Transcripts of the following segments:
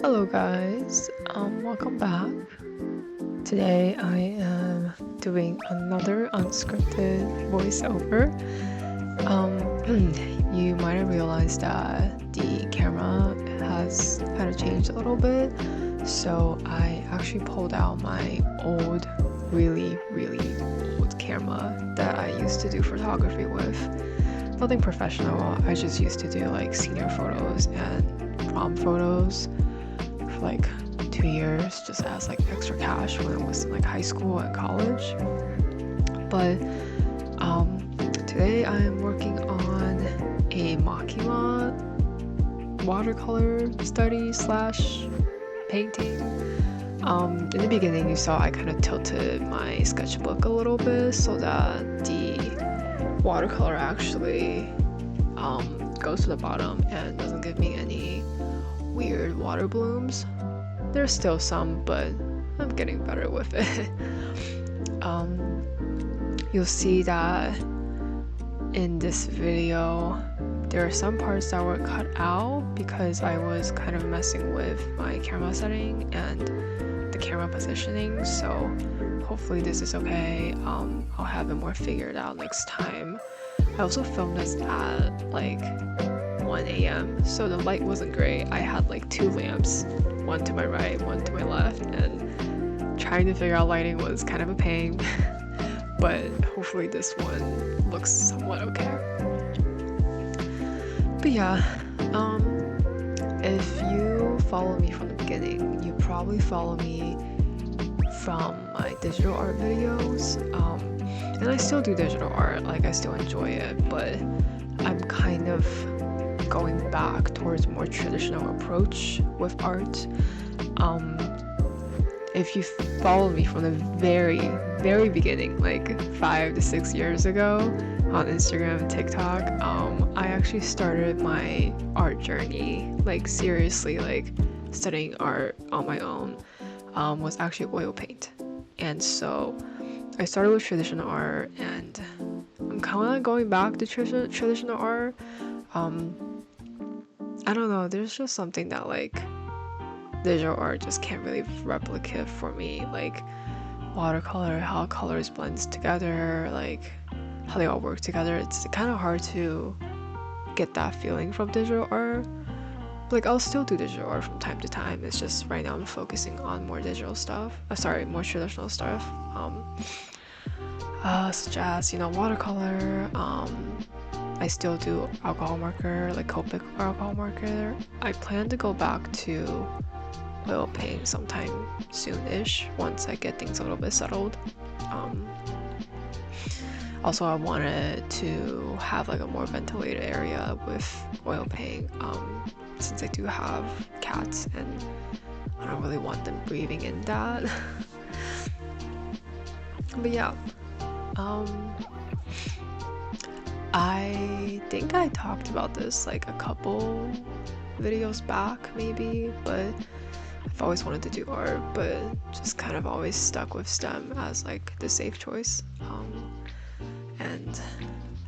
Hello guys, welcome back. Today I am doing another unscripted voiceover. You might have realized that the camera has kind of changed a little bit, so I actually pulled out my old, really old camera that I used to do photography with. Nothing professional, I just used to do like senior photos and prom photos for like 2 years just as like extra cash when I was in like high school and college. But today I'm working on a Makima watercolor study slash painting. In the beginning you saw I kind of tilted my sketchbook a little bit so that the watercolor actually goes to the bottom and doesn't give me any weird water blooms. There's still some, but I'm getting better with it. You'll see that in this video there are some parts that were cut out because I was kind of messing with my camera setting and the camera positioning, so hopefully this is okay. I'll have it more figured out next time. I also filmed this at like 1 a.m. so the light wasn't great. I had like 2 lamps, one to my right, one to my left, and trying to figure out lighting was kind of a pain. But hopefully this one looks somewhat okay. But yeah, if you follow me from the beginning, you probably follow me from my digital art videos. And I still do digital art, like I still enjoy it, but I'm kind of going back towards a more traditional approach with art. If you follow me from the very beginning, like 5 to 6 years ago on Instagram and TikTok, I actually started my art journey, like seriously, like studying art on my own, was actually oil paint. And so I started with traditional art and I'm kind of going back to traditional art. I don't know, there's just something that like digital art just can't really replicate for me, like watercolor, how colors blends together, like how they all work together. It's kind of hard to get that feeling from digital art. Like I'll still do digital art from time to time, it's just right now I'm focusing on more digital stuff, more traditional stuff, such as, you know, watercolor. I still do alcohol marker, like Copic alcohol marker. I plan to go back to oil paint sometime soon-ish once I get things a little bit settled. Also, I wanted to have like a more ventilated area with oil paint, since I do have cats and I don't really want them breathing in that. But yeah, I think I talked about this like a couple videos back maybe, but I've always wanted to do art, but just kind of always stuck with STEM as like the safe choice. And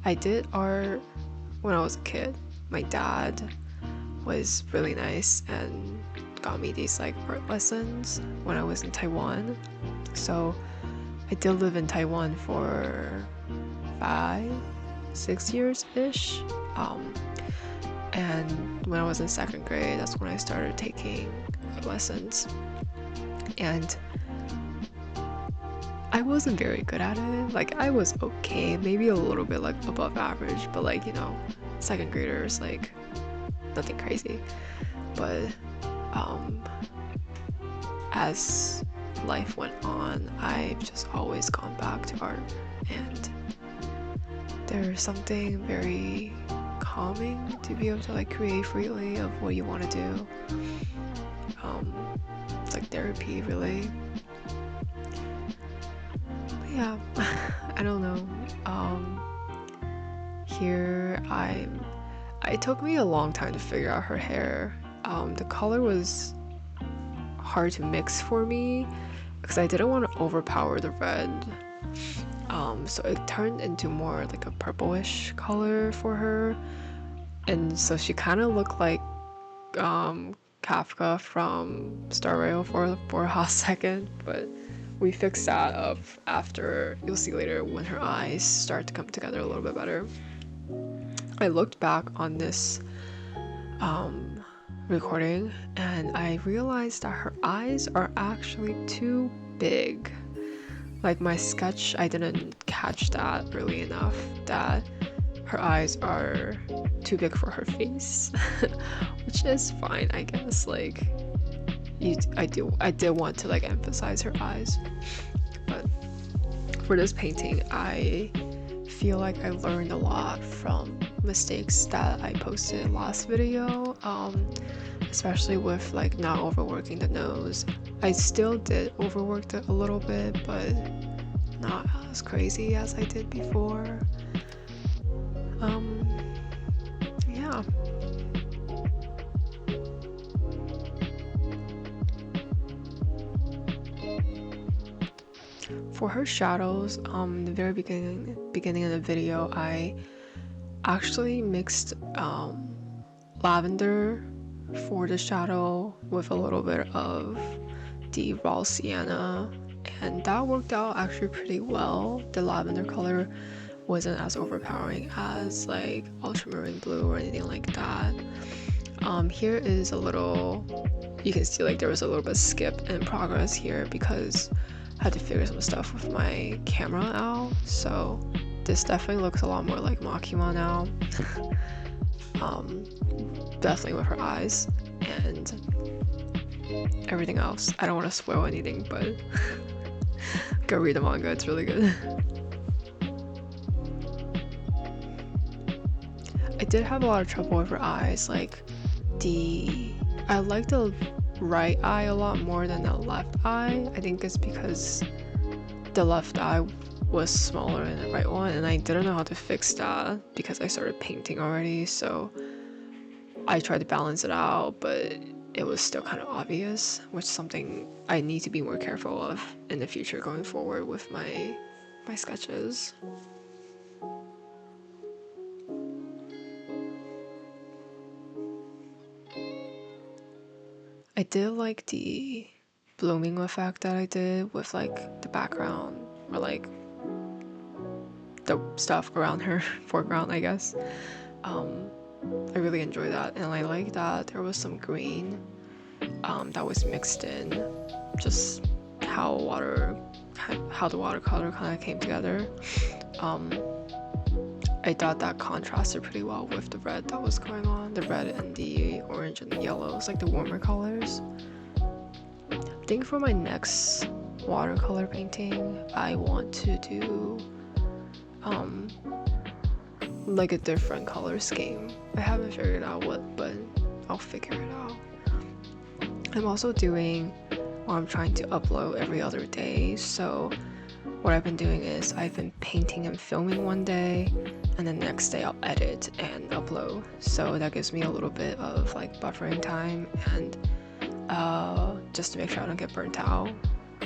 I did art when I was a kid. My dad was really nice and got me these like art lessons when I was in Taiwan. So I did live in Taiwan for 5-6 years-ish. And when I was in 2nd grade, that's when I started taking lessons. And I wasn't very good at it. Like I was okay, maybe a little bit like above average, but like, you know, 2nd graders, like nothing crazy. But as life went on, I've just always gone back to art, and there's something very calming to be able to like create freely of what you want to do. It's like therapy, really. But yeah, I don't know. Here it took me a long time to figure out her hair. The color was hard to mix for me because I didn't want to overpower the red. So it turned into more like a purplish color for her, and so she kind of looked like Kafka from Star Rail for a hot second, but we fixed that up after, you'll see later, when her eyes start to come together a little bit better. I looked back on this recording and I realized that her eyes are actually too big. Like my sketch, I didn't catch that early enough, that her eyes are too big for her face, which is fine, I guess. Like, I did want to like emphasize her eyes, but for this painting, I feel like I learned a lot from mistakes that I posted last video, especially with like not overworking the nose. I still did overwork it a little bit, but not as crazy as I did before. Yeah. For her shadows, the very beginning of the video, I actually mixed lavender for the shadow with a little bit of the raw sienna, and that worked out actually pretty well. The lavender color wasn't as overpowering as like ultramarine blue or anything like that. Here is a little, you can see like there was a little bit of skip in progress here because I had to figure some stuff with my camera out, so this definitely looks a lot more like Makima now. Definitely with her eyes and everything else. I don't want to spoil anything, but go read the manga, it's really good. I did have a lot of trouble with her eyes, like I like the right eye a lot more than the left eye. I think it's because the left eye was smaller than the right one, and I didn't know how to fix that because I started painting already, so I tried to balance it out, but it was still kind of obvious, which is something I need to be more careful of in the future going forward with my sketches. I did like the blooming effect that I did with like the background or like the stuff around her foreground, I guess. I really enjoyed that, and I like that there was some green that was mixed in, just how the watercolor kind of came together. I thought that contrasted pretty well with the red that was going on, the red and the orange and the yellows, like the warmer colors. I think for my next watercolor painting, I want to do like a different color scheme. I haven't figured out what, but I'll figure it out. I'm also doing, or I'm trying to upload every other day, so what I've been doing is I've been painting and filming one day, and then the next day I'll edit and upload, so that gives me a little bit of like buffering time, and just to make sure I don't get burnt out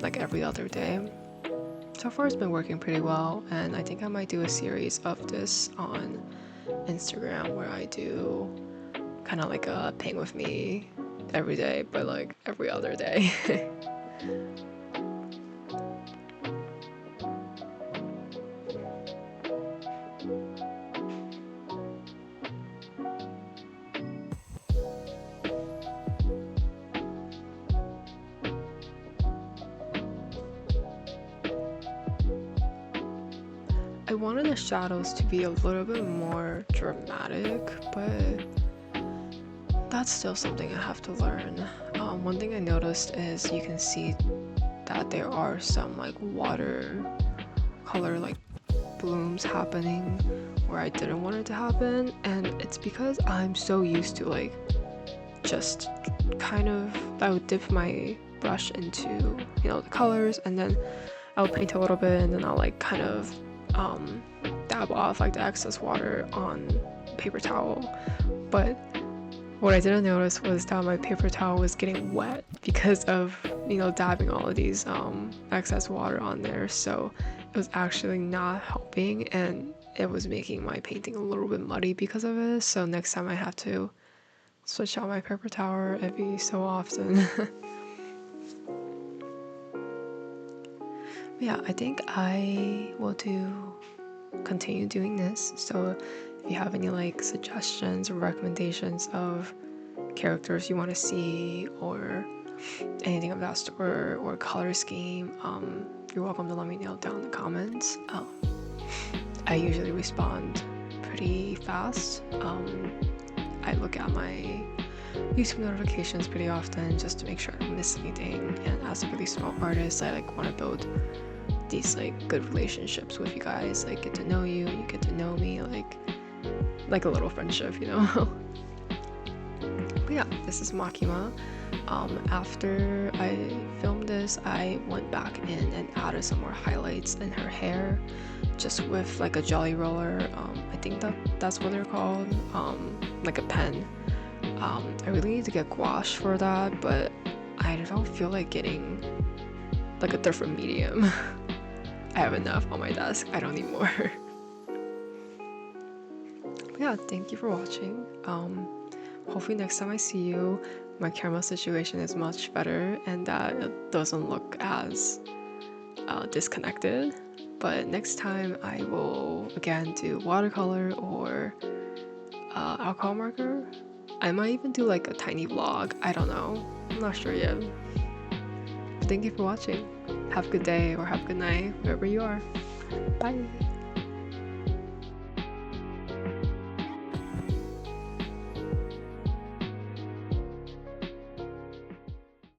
like every other day. So far it's been working pretty well, and I think I might do a series of this on Instagram where I do kind of like a paint with me every day, but like every other day. I wanted the shadows to be a little bit more dramatic, but that's still something I have to learn. One thing I noticed is you can see that there are some like watercolor like blooms happening where I didn't want it to happen, and it's because I'm so used to like just kind of, I would dip my brush into, the colors, and then I'll paint a little bit, and then I'll like kind of dab off like the excess water on paper towel. But what I didn't notice was that my paper towel was getting wet because of dabbing all of these excess water on there, so it was actually not helping, and it was making my painting a little bit muddy because of it. So next time I have to switch out my paper towel every so often. Yeah, I think I will continue doing this. So if you have any like suggestions or recommendations of characters you want to see or anything of that sort or color scheme, you're welcome to let me know down in the comments. I usually respond pretty fast. I look at my YouTube notifications pretty often just to make sure I don't miss anything, and as a really small artist, I like want to build these like good relationships with you guys, like get to know you, you get to know me, like a little friendship, you know. But yeah, this is Makima. After I filmed this, I went back in and added some more highlights in her hair just with like a jelly roller. I think that's what they're called, like a pen. I really need to get gouache for that, but I don't feel like getting like a different medium. I have enough on my desk, I don't need more. But yeah, thank you for watching. Hopefully next time I see you, my camera situation is much better and that it doesn't look as disconnected. But next time I will again do watercolor or alcohol marker. I might even do like a tiny vlog, I don't know, I'm not sure yet. But thank you for watching. Have a good day or have a good night, wherever you are. Bye!